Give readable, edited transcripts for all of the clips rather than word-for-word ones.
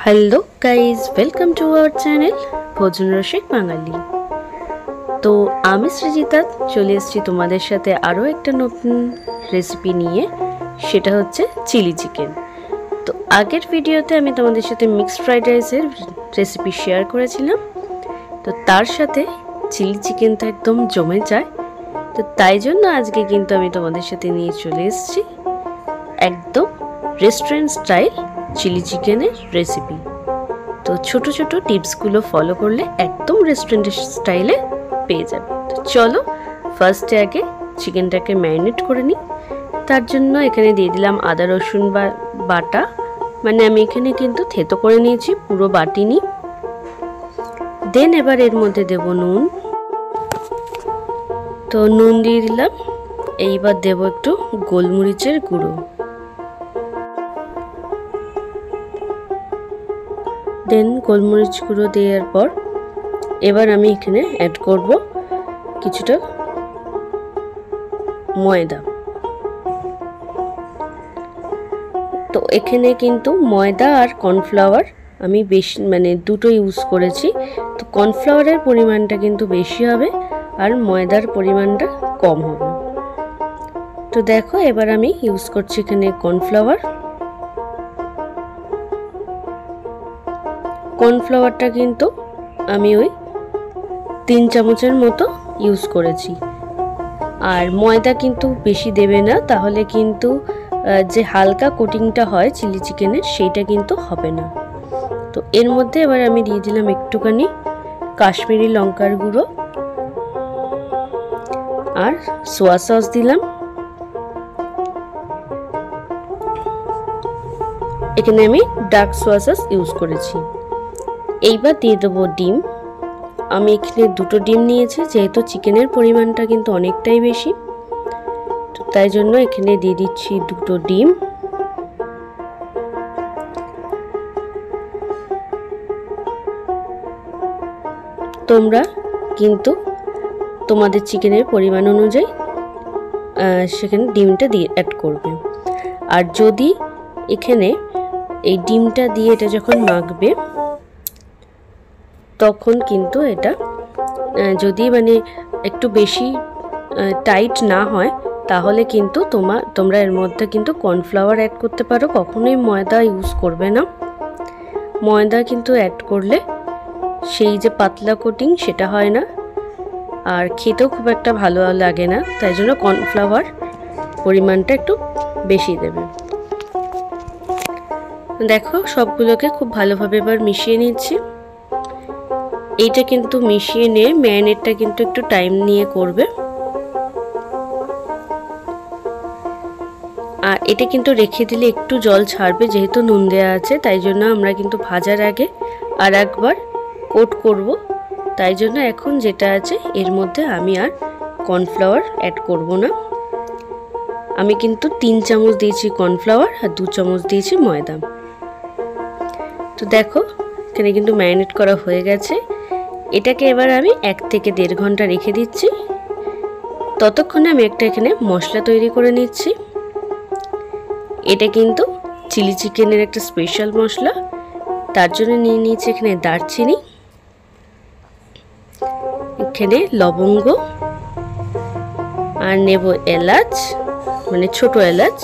Hello guys, welcome to our channel ভোজন রসিক বাঙালি। তো আমি সৃজিতা চলে এসেছি তোমাদের সাথে আরও একটা নতুন রেসিপি নিয়ে, সেটা হচ্ছে চিলি চিকেন। তো আগের ভিডিওতে আমি তোমাদের সাথে মিক্সড ফ্রাইড রাইসের রেসিপি শেয়ার করেছিলাম, তো তার সাথে চিলি চিকেন তো একদম জমে যায়। তো তাই জন্য আজকে কিন্তু আমি তোমাদের সাথে নিয়ে চলে এসেছি একদম রেস্টুরেন্ট স্টাইল চিলি চিকেনের রেসিপি। তো ছোট ছোট টিপসগুলো ফলো করলে একদম রেস্টুরেন্ট স্টাইলে পেয়ে যাবে। তো চলো ফার্স্টে আগে চিকেনটাকে ম্যারিনেট করে নিই। তার জন্য এখানে দিয়ে দিলাম আদা রসুন বাটা, মানে আমি এখানে কিন্তু থেতো করে নিয়েছি, পুরো বাটিনি। দেন এবার এর মধ্যে দেব নুন, তো নুন দিয়ে দিলাম। এইবার দেব একটু গোলমরিচের গুঁড়ো, দেন গোলমরিচ গুঁড়ো দেওয়ার পর এবার আমি এখানে অ্যাড করব কিছুটা ময়দা। তো এখানে কিন্তু ময়দা আর কর্নফ্লাওয়ার আমি বেশি দুটো ইউজ করেছি। তো কর্নফ্লাওয়ারের পরিমাণটা কিন্তু বেশি হবে আর ময়দার পরিমাণটা কম হবে। তো দেখো এবার আমি ইউজ করছি এখানে কর্নফ্লাওয়ারটা কিন্তু আমি ওই 3 চামচের মতো ইউজ করেছি। আর ময়দা কিন্তু বেশি দেবে না, তাহলে কিন্তু যে হালকা কোটিংটা হয় চিলি চিকেনের সেইটা কিন্তু হবে না। তো এর মধ্যে এবার আমি দিয়ে দিলাম একটুখানি কাশ্মীরি লঙ্কার গুঁড়ো আর সোয়া সস দিলাম। এখানে আমি ডার্ক সোয়া সস ইউজ করেছি। এইবার দিয়ে দেবো ডিম। আমি এখানে 2টো ডিম নিয়েছি, যেহেতু চিকেনের পরিমাণটা কিন্তু অনেকটাই বেশি, তো তাই জন্য এখানে দিয়ে দিচ্ছি 2টো ডিম। তোমরা কিন্তু তোমাদের চিকেনের পরিমাণ অনুযায়ী সেখানে ডিমটা দিয়ে অ্যাড করবে। আর যদি এখানে এই ডিমটা দিয়ে এটা যখন মাখবে তখন কিন্তু এটা যদি একটু বেশি টাইট না হয়, তাহলে কিন্তু তোমরা এর মধ্যে কিন্তু কর্নফ্লাওয়ার অ্যাড করতে পারো। কখনোই ময়দা ইউজ করবে না। ময়দা কিন্তু অ্যাড করলে সেই যে পাতলা কোটিং সেটা হয় না, আর খেতেও খুব একটা ভালো লাগে না। তাই জন্য কর্নফ্লাওয়ার পরিমাণটা একটু বেশি দেবে। দেখো সবগুলোকে খুব ভালোভাবে এবার মিশিয়ে নিচ্ছি। এইটা কিন্তু মিশিয়ে নিয়ে ম্যারিনেটটা কিন্তু একটু টাইম নিয়ে করবে। আর এটা কিন্তু রেখে দিলে একটু জল ছাড়বে, যেহেতু নুন দেওয়া আছে। তাই জন্য আমরা কিন্তু ভাজার আগে আর একবার কোট করব। তাই জন্য এখন যেটা আছে এর মধ্যে আমি আর কর্নফ্লাওয়ার অ্যাড করব না। আমি কিন্তু 3 চামচ দিয়েছি কর্নফ্লাওয়ার আর 2 চামচ দিয়েছি ময়দা। তো দেখো এখানে কিন্তু ম্যারিনেট করা হয়ে গেছে। এটাকে এবার আমি 1 থেকে 1.5 ঘন্টা রেখে দিচ্ছি। ততক্ষণে আমি এখানে মশলা তৈরি করে নিচ্ছি। এটা কিন্তু চিলি চিকেনের একটা স্পেশাল মশলা। তার জন্য নিয়ে নিয়েছি এখানে দারচিনি, এখানে লবঙ্গ, আর নেব এলাচ, ছোট এলাচ,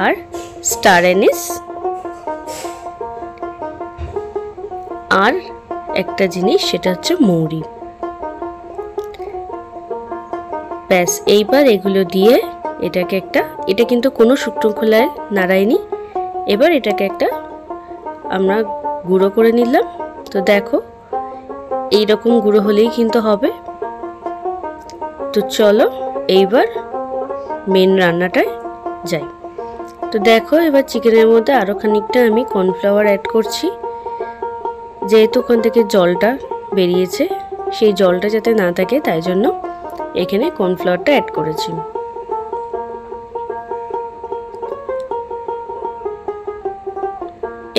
আর স্টার অ্যানিস, আর একটা জিনিস সেটা হচ্ছে মৌরি। ব্যাস, এইবার এগুলো দিয়ে এটা কিন্তু কোনো শুকনো খোলায় নাড়াইনি। এবার এটাকে আমরা গুঁড়ো করে নিলাম। তো দেখো এইরকম গুঁড়ো হলেই কিন্তু হবে। তো চলো এইবার মেন রান্নাটায় যাই। তো দেখো এবার চিকেনের মধ্যে আরও খানিকটা আমি কর্নফ্লাওয়ার অ্যাড করছি, যেহেতু ওখান থেকে জলটা বেরিয়েছে, সেই জলটা যাতে না থাকে তাই জন্য এখানে কর্নফ্লাওয়ারটা অ্যাড করেছি।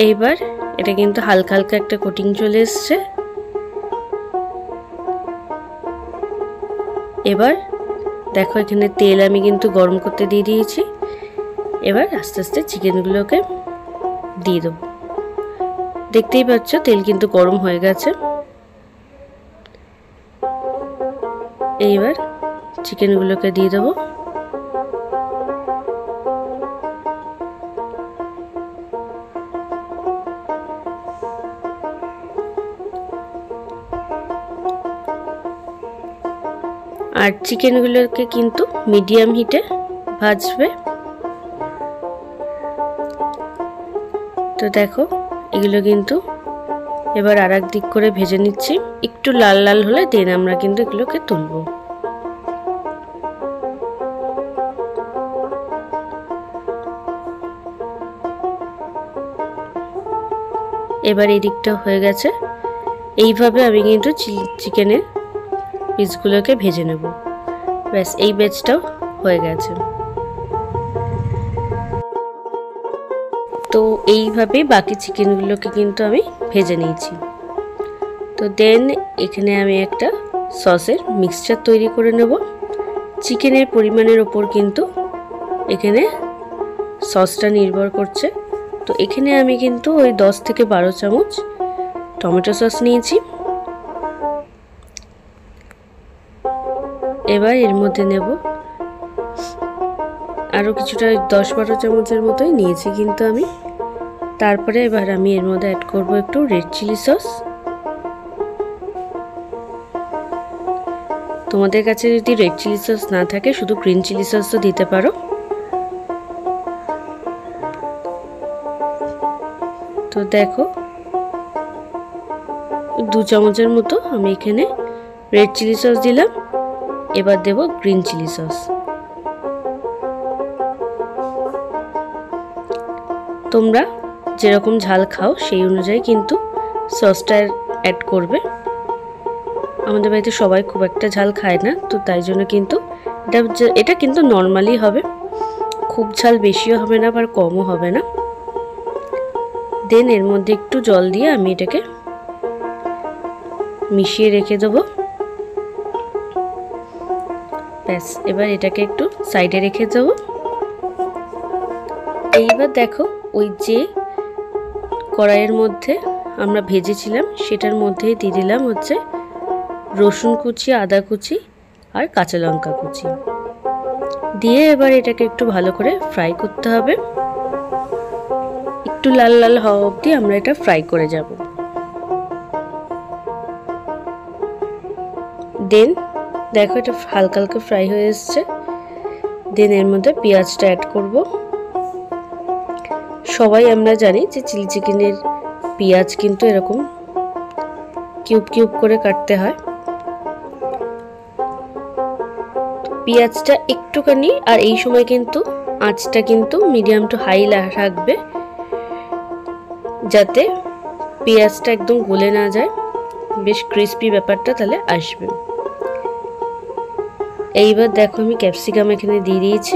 এইবার এটা কিন্তু হালকা হালকা একটা কোটিং চলে এসছে। এবার দেখো এখানে তেল আমি কিন্তু গরম করতে দিয়ে দিয়েছি। এবার আস্তে আস্তে চিকেনগুলোকে দিয়ে দেবো। দেখতেই পাচ্ছ তেল কিন্তু গরম হয়ে গেছে। এইবার চিকেনগুলোকে দিয়ে দেবো। আর চিকেনগুলোকে কিন্তু মিডিয়াম হিটে ভাজবে। তো দেখো এগুলো কিন্তু এবার আর এক দিক করে ভেজে নিচ্ছি। একটু লাল লাল হলে দেন আমরা কিন্তু এগুলোকে তুলবো। এবার এই দিকটা হয়ে গেছে। এইভাবে আমি কিন্তু চিকেনের পিসগুলোকে ভেজে নেব। ব্যাস এই ব্যাচটাও হয়ে গেছে। তো এইভাবে বাকি চিকেনগুলোকে কিন্তু আমি ভেজে নিয়েছি। তো দেন এখানে আমি একটা সসের মিক্সচার তৈরি করে নেব। চিকেনের পরিমাণের ওপর কিন্তু এখানে সসটা নির্ভর করছে। তো এখানে আমি কিন্তু ওই 10 থেকে 12 চামচ টমেটো সস নিয়েছি। এবার এর মধ্যে নেব আরও কিছুটা 10-12 চামচের মতোই নিয়েছি কিন্তু আমি। তারপরে এবার আমি এর মধ্যে অ্যাড করব একটু রেড চিলি সস। তোমাদের কাছে যদি রেড চিলি সস না থাকে শুধু গ্রিন চিলি সসও দিতে পারো। তো দেখো 2 চামচের মতো আমি এখানে রেড চিলি সস দিলাম। এবার দেব গ্রিন চিলি সস। তোমরা যেরকম ঝাল খাও সেই অনুযায়ী কিন্তু সসটা অ্যাড করবে। আমাদের বাড়িতে সবাই খুব একটা ঝাল খায় না, তো তাই জন্য কিন্তু এটা কিন্তু নর্মালি হবে, খুব ঝাল বেশিও হবে না আবার কমও হবে না। দেন এর মধ্যে একটু জল দিয়ে আমি এটাকে মিশিয়ে রেখে দেবো। ব্যাস এবার এটাকে একটু সাইডে রেখে দেবো। এইবার দেখো ওই যে কড়াইয়ের মধ্যে আমরা ভেজেছিলাম সেটার মধ্যেই দিয়ে দিলাম হচ্ছে রসুন কুচি, আদা কুচি আর কাঁচা লঙ্কা কুচি দিয়ে এবার এটাকে একটু ভালো করে ফ্রাই করতে হবে। একটু লাল লাল হওয়া অবধি আমরা এটা ফ্রাই করে যাব। দেন দেখো এটা হালকা হালকা ফ্রাই হয়ে এসছে। দেন এর মধ্যে পেঁয়াজটা অ্যাড করব। সবাই আমরা জানি যে চিলি চিকেনের পেঁয়াজ কিন্তু এরকম কিউব কিউব করে কাটতে হয়। পেঁয়াজটা একটুখানি, আর এই সময় কিন্তু আঁচটা কিন্তু মিডিয়াম টু হাই রাখবে যাতে পেঁয়াজটা একদম গলে না যায়, বেশ ক্রিস্পি ব্যাপারটা তাহলে আসবে। এইবার দেখো আমি ক্যাপসিকাম এখানে দিয়ে দিয়েছি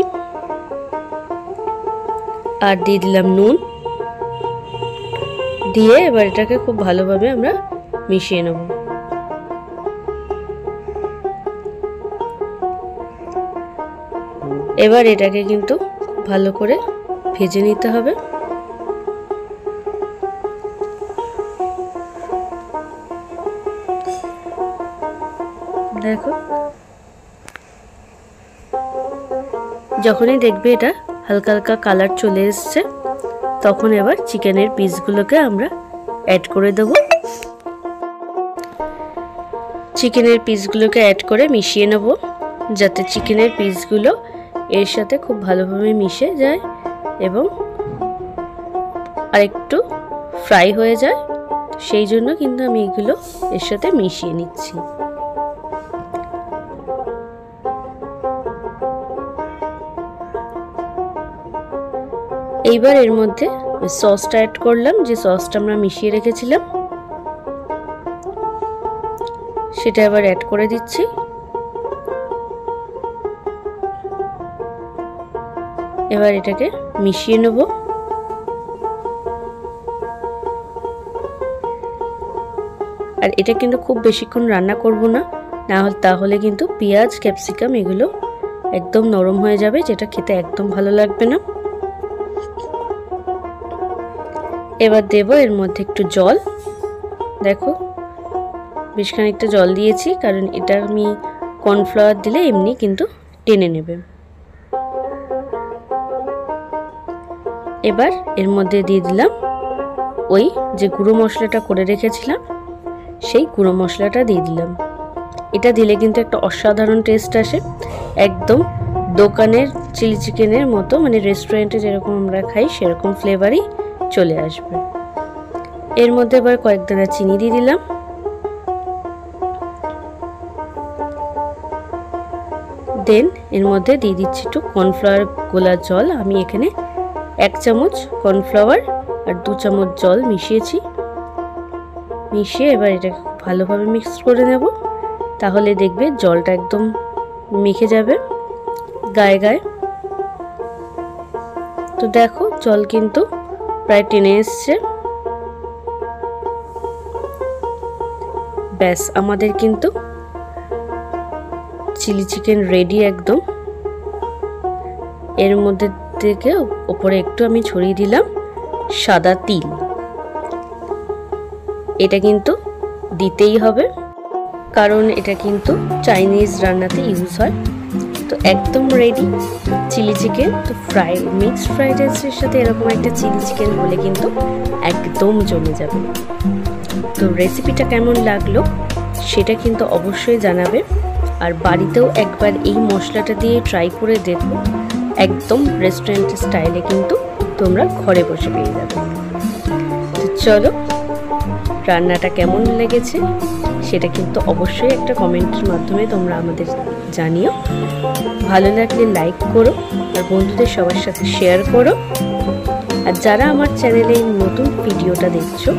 আর দিয়ে দিলাম নুন দিয়ে এবার এটাকে খুব ভালোভাবে আমরা মিশিয়ে নেব। এবার এটাকে কিন্তু ভালো করে ভেজে নিতে হবে। দেখো যখনই দেখবে এটা হালকা হালকা কালার চলে এসছে তখন এবার চিকেনের পিসগুলোকে আমরা অ্যাড করে দেব। চিকেনের পিসগুলোকে অ্যাড করে মিশিয়ে নেব যাতে চিকেনের পিসগুলো এর সাথে খুব ভালোভাবে মিশে যায় এবং আরেকটু ফ্রাই হয়ে যায়, সেই জন্য কিন্তু আমি এগুলো এর সাথে মিশিয়ে নিচ্ছি। এইবার এর মধ্যে সসটা অ্যাড করলাম, যে সসটা আমরা মিশিয়ে রেখেছিলাম সেটা এবার অ্যাড করে দিচ্ছি। এবার এটাকে মিশিয়ে নেব। আর এটা কিন্তু খুব বেশিক্ষণ রান্না করব না, তাহলে কিন্তু পেঁয়াজ ক্যাপসিকাম এগুলো একদম নরম হয়ে যাবে, যেটা খেতে একদম ভালো লাগবে না। এবার দেব এর মধ্যে একটু জল। দেখো বেশ খানিকটা জল দিয়েছি, কারণ এটা আমি কর্নফ্লাওয়ার দিলে এমনি কিন্তু টেনে নেবে। এবার এর মধ্যে দিয়ে দিলাম ওই যে গুঁড়ো মশলাটা করে রেখেছিলাম, সেই গুঁড়ো মশলাটা দিয়ে দিলাম। এটা দিলে কিন্তু একটা অসাধারণ টেস্ট আসে, একদম দোকানের চিলি চিকেনের মতো, মানে রেস্টুরেন্টে যেরকম আমরা খাই সেরকম ফ্লেভারই চলে আসবে। এর মধ্যে এবার কয়েক দানা চিনি দিয়ে দিলাম। দেন এর মধ্যে দিয়ে দিচ্ছি একটু কর্নফ্লাওয়ার গোলা জল। আমি এখানে 1 চামচ কর্নফ্লাওয়ার আর 2 চামচ জল মিশিয়েছি। মিশিয়ে এবার এটা ভালোভাবে মিক্স করে নেব, তাহলে দেখবে জলটা একদম মেখে যাবে গায়ে গায়ে। তো দেখো জল কিন্তু প্রায় টেনে এসছে। ব্যাস আমাদের কিন্তু চিলি চিকেন রেডি একদম। এর মধ্যে থেকে উপরে একটু আমি ছড়িয়ে দিলাম সাদা তিল। এটা কিন্তু দিতেই হবে, কারণ এটা কিন্তু চাইনিজ রান্নাতে ইউজ হয়। তো একদম রেডি চিলি চিকেন। তো মিক্সড ফ্রাইড রাইসের সাথে এরকম একটা চিলি চিকেন হলে কিন্তু একদম জমে যাবে। তো রেসিপিটা কেমন লাগলো সেটা কিন্তু অবশ্যই জানাবে, আর বাড়িতেও একবার এই মশলাটা দিয়ে ট্রাই করে দেখো, একদম রেস্টুরেন্ট স্টাইলে কিন্তু তোমরা ঘরে বসে পেয়ে যাবে। তো চলো রান্নাটা কেমন লেগেছে সেটা কিন্তু অবশ্যই একটা কমেন্টের মাধ্যমে তোমরা আমাদের জানিও। ভালো লাগলে লাইক করো আর বন্ধুদের সবার সাথে শেয়ার করো। আর যারা আমার চ্যানেলে নতুন ভিডিওটা দেখছো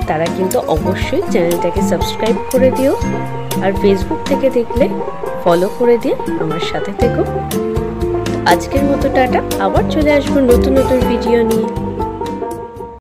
তারা কিন্তু অবশ্যই চ্যানেলটাকে সাবস্ক্রাইব করে দিও, আর ফেসবুক থেকে দেখলে ফলো করে দিয়ে আমার সাথে থেকো। আজকের মতো টাটা, আবার চলে আসবো নতুন নতুন ভিডিও নিয়ে।